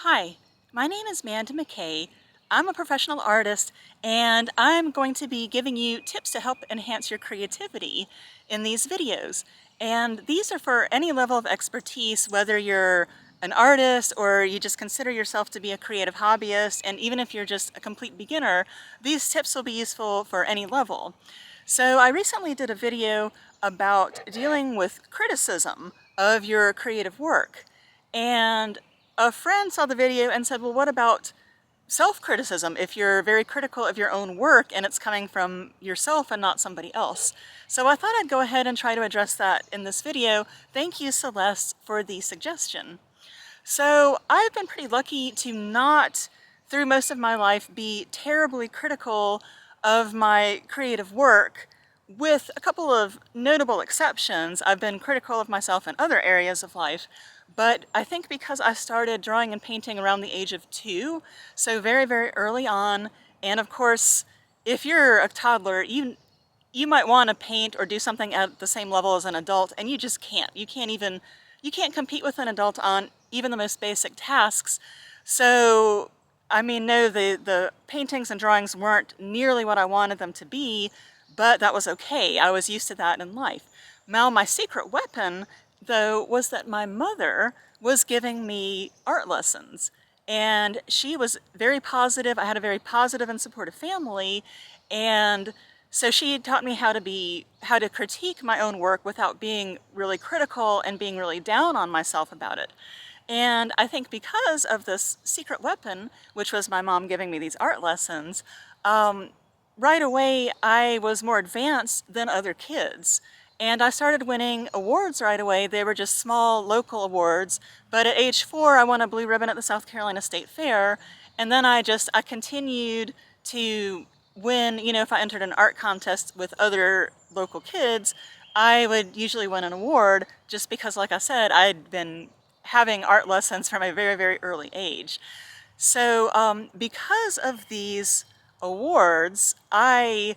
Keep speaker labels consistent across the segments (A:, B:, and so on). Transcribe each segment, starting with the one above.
A: Hi, my name is Manda McKay. I'm a professional artist and I'm going to be giving you tips to help enhance your creativity in these videos. And these are for any level of expertise, whether you're an artist or you just consider yourself to be a creative hobbyist, and even if you're just a complete beginner, these tips will be useful for any level. So I recently did a video about dealing with criticism of your creative work. And a friend saw the video and said, well, what about self-criticism if you're very critical of your own work and it's coming from yourself and not somebody else? So I thought I'd go ahead and try to address that in this video. Thank you, Celeste, for the suggestion. So I've been pretty lucky to not, through most of my life, be terribly critical of my creative work. With a couple of notable exceptions, I've been critical of myself in other areas of life, but I think because I started drawing and painting around the age of 2, so very, very early on, and of course, if you're a toddler, you might want to paint or do something at the same level as an adult, and you just can't. You can't compete with an adult on even the most basic tasks. So, I mean, no, the paintings and drawings weren't nearly what I wanted them to be, but that was okay. I was used to that in life. Now, my secret weapon, though, was that my mother was giving me art lessons. And she was very positive. I had a very positive and supportive family. And so she taught me how to critique my own work without being really critical and being really down on myself about it. And I think because of this secret weapon, which was my mom giving me these art lessons, right away I was more advanced than other kids. And I started winning awards right away. They were just small local awards. But at age 4, I won a blue ribbon at the South Carolina State Fair. And then I continued to win, if I entered an art contest with other local kids, I would usually win an award just because, like I said, I'd been having art lessons from a very, very early age. So because of these awards, I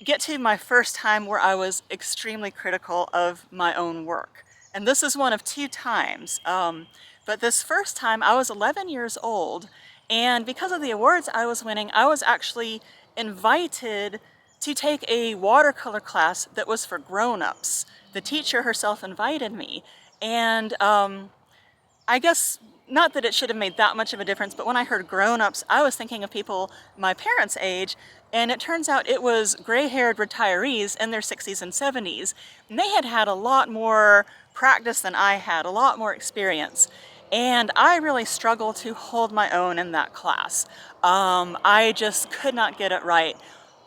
A: get to my first time where I was extremely critical of my own work. And this is one of 2 times. But this first time, I was 11 years old, and because of the awards I was winning, I was actually invited to take a watercolor class that was for grown-ups. The teacher herself invited me, and I guess not that it should have made that much of a difference, but when I heard grown-ups, I was thinking of people my parents' age, and it turns out it was gray-haired retirees in their 60s and 70s. And they had had a lot more practice than I had, a lot more experience. And I really struggled to hold my own in that class. I just could not get it right.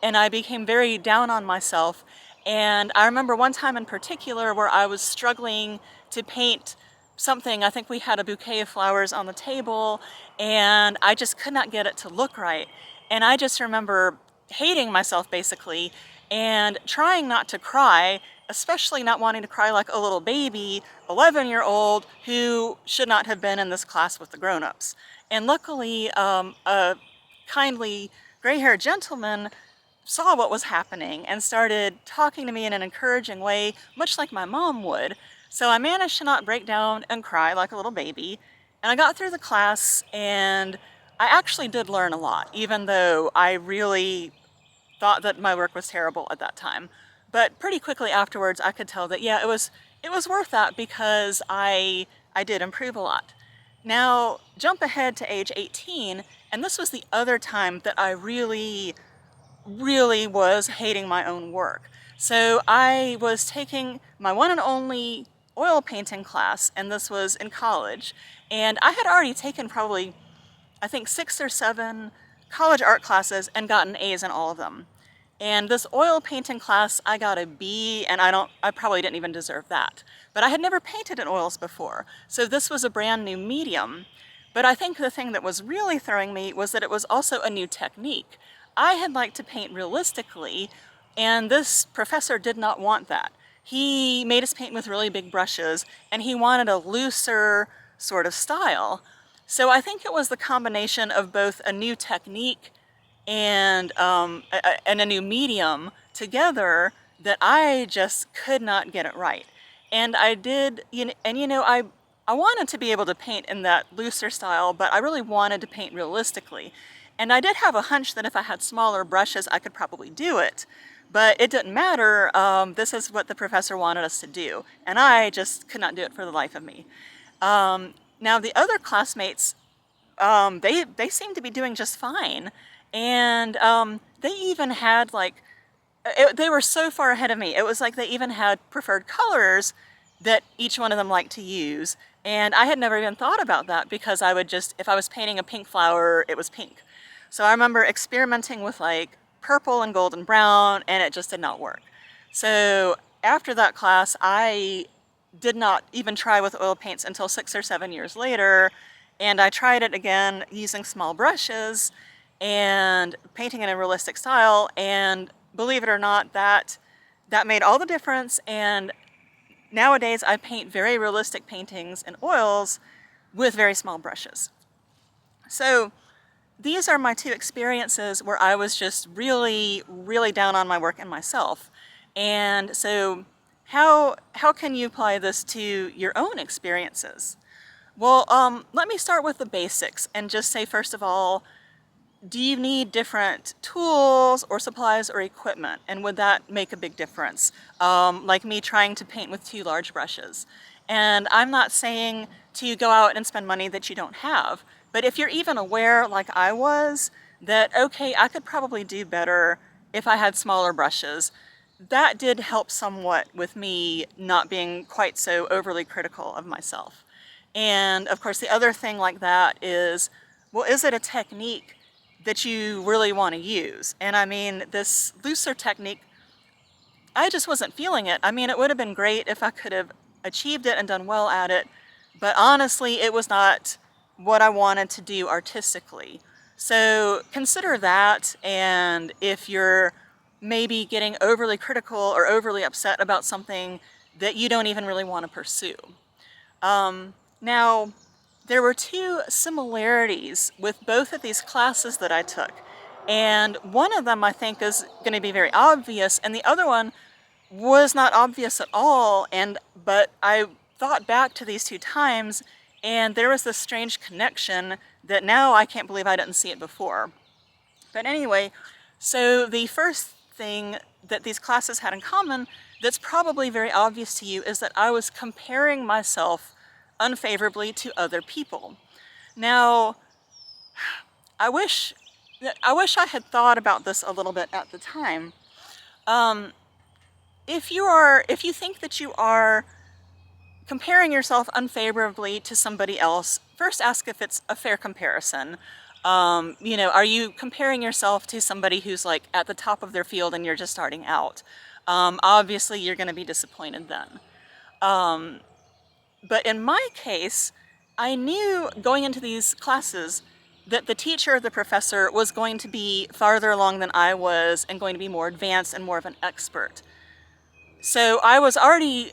A: And I became very down on myself. And I remember one time in particular where I was struggling to paint something. I think we had a bouquet of flowers on the table, and I just could not get it to look right. And I just remember hating myself, basically, and trying not to cry, especially not wanting to cry like a little baby, 11-year-old, who should not have been in this class with the grown-ups. And luckily, a kindly gray-haired gentleman saw what was happening and started talking to me in an encouraging way, much like my mom would. So I managed to not break down and cry like a little baby, and I got through the class, and I actually did learn a lot, even though I really thought that my work was terrible at that time. But pretty quickly afterwards, I could tell that, yeah, it was worth that because I did improve a lot. Now, jump ahead to age 18, and this was the other time that I really was hating my own work. So I was taking my one and only oil painting class, and this was in college. And I had already taken probably, I think, 6 or 7 college art classes and gotten A's in all of them. And this oil painting class, I got a B, and I probably didn't even deserve that. But I had never painted in oils before, so this was a brand new medium. But I think the thing that was really throwing me was that it was also a new technique. I had liked to paint realistically, and this professor did not want that. He made us paint with really big brushes, and he wanted a looser sort of style. So I think it was the combination of both a new technique and a new medium together that I just could not get it right. And I did, I I wanted to be able to paint in that looser style, but I really wanted to paint realistically. And I did have a hunch that if I had smaller brushes, I could probably do it. But it didn't matter. This is what the professor wanted us to do. And I just could not do it for the life of me. Now the other classmates, they seemed to be doing just fine. And they even had like, they were so far ahead of me. It was like they even had preferred colors that each one of them liked to use. And I had never even thought about that because I would just, if I was painting a pink flower, it was pink. So I remember experimenting with like purple and golden brown, and it just did not work. So after that class, I did not even try with oil paints until 6 or 7 years later. And I tried it again using small brushes and painting in a realistic style. And believe it or not, that made all the difference. And nowadays, I paint very realistic paintings in oils with very small brushes. So these are my two experiences where I was just really, really down on my work and myself. And so how can you apply this to your own experiences? Well, let me start with the basics and just say, first of all, do you need different tools or supplies or equipment? And would that make a big difference? Like me trying to paint with 2 large brushes. And I'm not saying to go out and spend money that you don't have, but if you're even aware, like I was, that okay, I could probably do better if I had smaller brushes, that did help somewhat with me not being quite so overly critical of myself. And of course, the other thing like that is, well, is it a technique that you really want to use? And I mean, this looser technique, I just wasn't feeling it. I mean, it would have been great if I could have achieved it and done well at it, but honestly, it was not what I wanted to do artistically. So consider that, and if you're maybe getting overly critical or overly upset about something that you don't even really want to pursue. Now, there were 2 similarities with both of these classes that I took. And one of them I think is going to be very obvious, and the other one was not obvious at all. But I thought back to these 2 times, and there was this strange connection that now I can't believe I didn't see it before. But anyway, so the first thing that these classes had in common that's probably very obvious to you is that I was comparing myself unfavorably to other people. Now, I wish I had thought about this a little bit at the time. If you think that you are comparing yourself unfavorably to somebody else, first ask if it's a fair comparison. Are you comparing yourself to somebody who's like at the top of their field and you're just starting out? Obviously, you're going to be disappointed then. But in my case, I knew going into these classes that the teacher, the professor, was going to be farther along than I was and going to be more advanced and more of an expert. So I was already,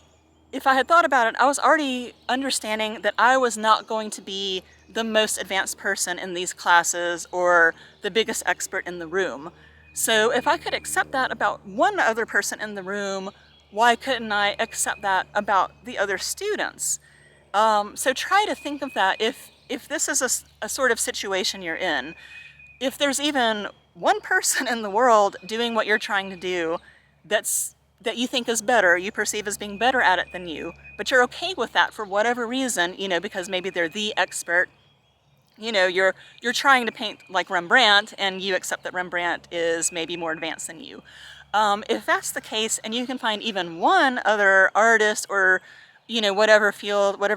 A: if I had thought about it, I was already understanding that I was not going to be the most advanced person in these classes or the biggest expert in the room. So if I could accept that about one other person in the room, why couldn't I accept that about the other students? So try to think of that if this is a sort of situation you're in. If there's even one person in the world doing what you're trying to do that you think is better, you perceive as being better at it than you, but you're okay with that for whatever reason, because maybe they're the expert. You're trying to paint like Rembrandt and you accept that Rembrandt is maybe more advanced than you. If that's the case and you can find even one other artist or whatever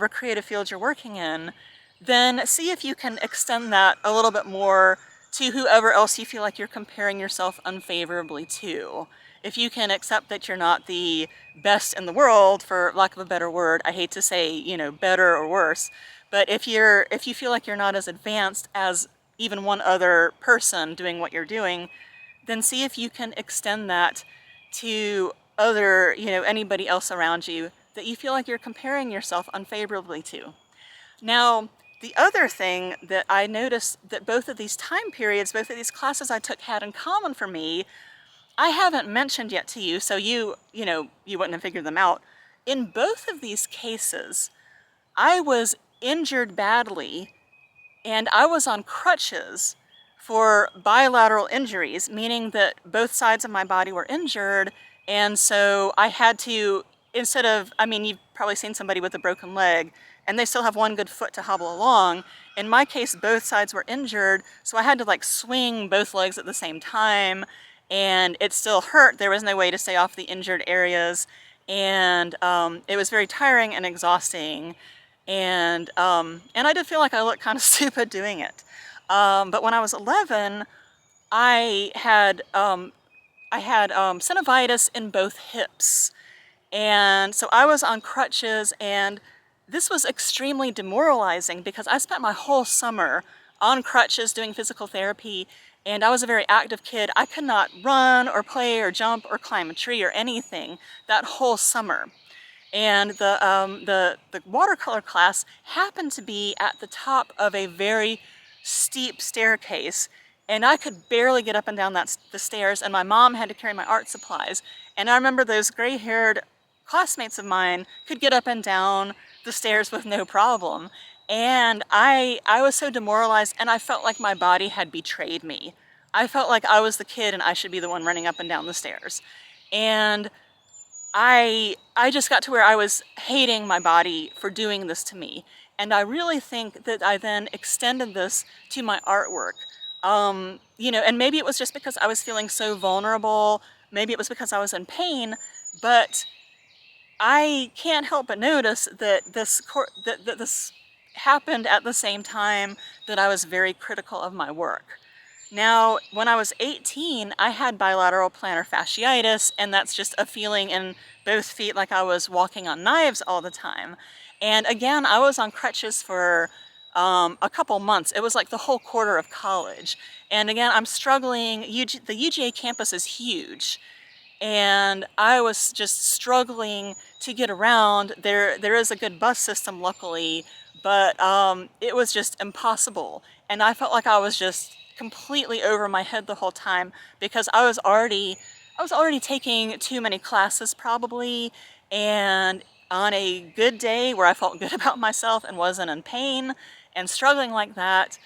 A: creative field you're working in, then see if you can extend that a little bit more to whoever else you feel like you're comparing yourself unfavorably to. If you can accept that you're not the best in the world, for lack of a better word, I hate to say, better or worse, but if you feel like you're not as advanced as even one other person doing what you're doing, then see if you can extend that to anybody else around you that you feel like you're comparing yourself unfavorably to. Now, the other thing that I noticed that both of these time periods, both of these classes I took had in common for me, I haven't mentioned yet to you, so you wouldn't have figured them out. In both of these cases, I was injured badly and I was on crutches for bilateral injuries, meaning that both sides of my body were injured. And so I had to, instead of, I mean, you've probably seen somebody with a broken leg and they still have one good foot to hobble along. In my case, both sides were injured, so I had to like swing both legs at the same time, and it still hurt. There was no way to stay off the injured areas, and it was very tiring and exhausting. And I did feel like I looked kind of stupid doing it. But when I was 11, I had synovitis in both hips. And so I was on crutches, and this was extremely demoralizing because I spent my whole summer on crutches doing physical therapy, and I was a very active kid. I could not run or play or jump or climb a tree or anything that whole summer. And the watercolor class happened to be at the top of a very steep staircase, and I could barely get up and down the stairs, and my mom had to carry my art supplies. And I remember those gray-haired classmates of mine could get up and down the stairs with no problem. And I was so demoralized, and I felt like my body had betrayed me. I felt like I was the kid and I should be the one running up and down the stairs. And I just got to where I was hating my body for doing this to me. And I really think that I then extended this to my artwork. You know, and maybe it was just because I was feeling so vulnerable, maybe it was because I was in pain, but I can't help but notice that this happened at the same time that I was very critical of my work. Now, when I was 18, I had bilateral plantar fasciitis, and that's just a feeling in both feet like I was walking on knives all the time. And again, I was on crutches for a couple months. It was like the whole quarter of college. And again, I'm struggling. The UGA campus is huge, and I was just struggling to get around. There is a good bus system, luckily, but it was just impossible. And I felt like I was just completely over my head the whole time because I was already taking too many classes probably, and on a good day where I felt good about myself and wasn't in pain and struggling like that,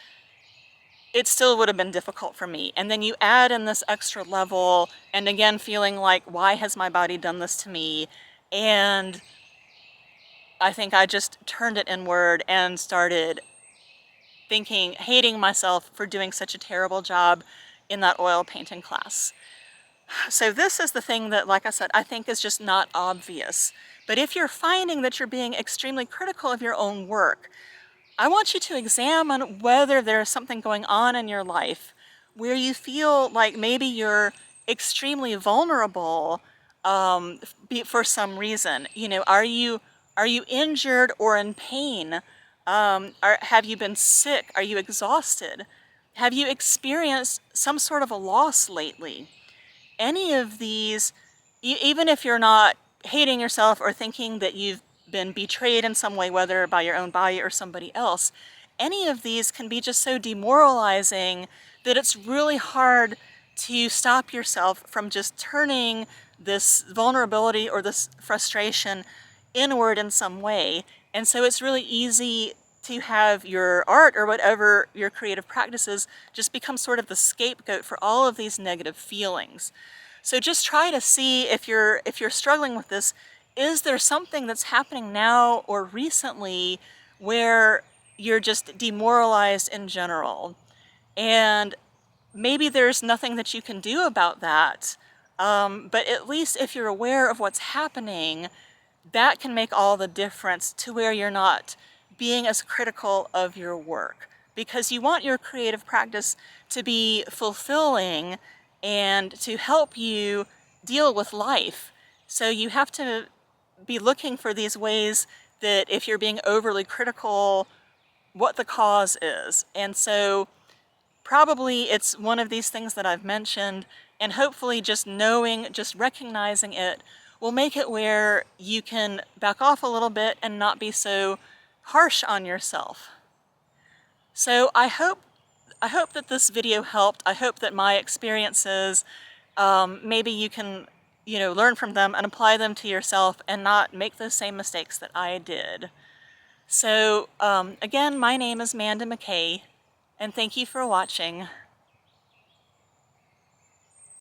A: it still would have been difficult for me. And then you add in this extra level, and again feeling like, why has my body done this to me? And I think I just turned it inward and started thinking, hating myself for doing such a terrible job in that oil painting class. So this is the thing that, like I said, I think is just not obvious. But if you're finding that you're being extremely critical of your own work, I want you to examine whether there's something going on in your life where you feel like maybe you're extremely vulnerable for some reason. You know, are you injured or in pain? Have you been sick? Are you exhausted? Have you experienced some sort of a loss lately? Any of these, even if you're not hating yourself or thinking that you've been betrayed in some way, whether by your own body or somebody else, any of these can be just so demoralizing that it's really hard to stop yourself from just turning this vulnerability or this frustration inward in some way. And so it's really easy to have your art or whatever your creative practices just become sort of the scapegoat for all of these negative feelings. So just try to see if you're struggling with this, is there something that's happening now or recently where you're just demoralized in general? And maybe there's nothing that you can do about that, but at least if you're aware of what's happening, that can make all the difference to where you're not being as critical of your work, because you want your creative practice to be fulfilling and to help you deal with life. So you have to be looking for these ways that if you're being overly critical, what the cause is. And so probably it's one of these things that I've mentioned, and hopefully just knowing, just recognizing it will make it where you can back off a little bit and not be so harsh on yourself. So I hope that this video helped. I hope that my experiences, maybe you can, learn from them and apply them to yourself and not make the same mistakes that I did. So again, my name is Manda McKay, and thank you for watching.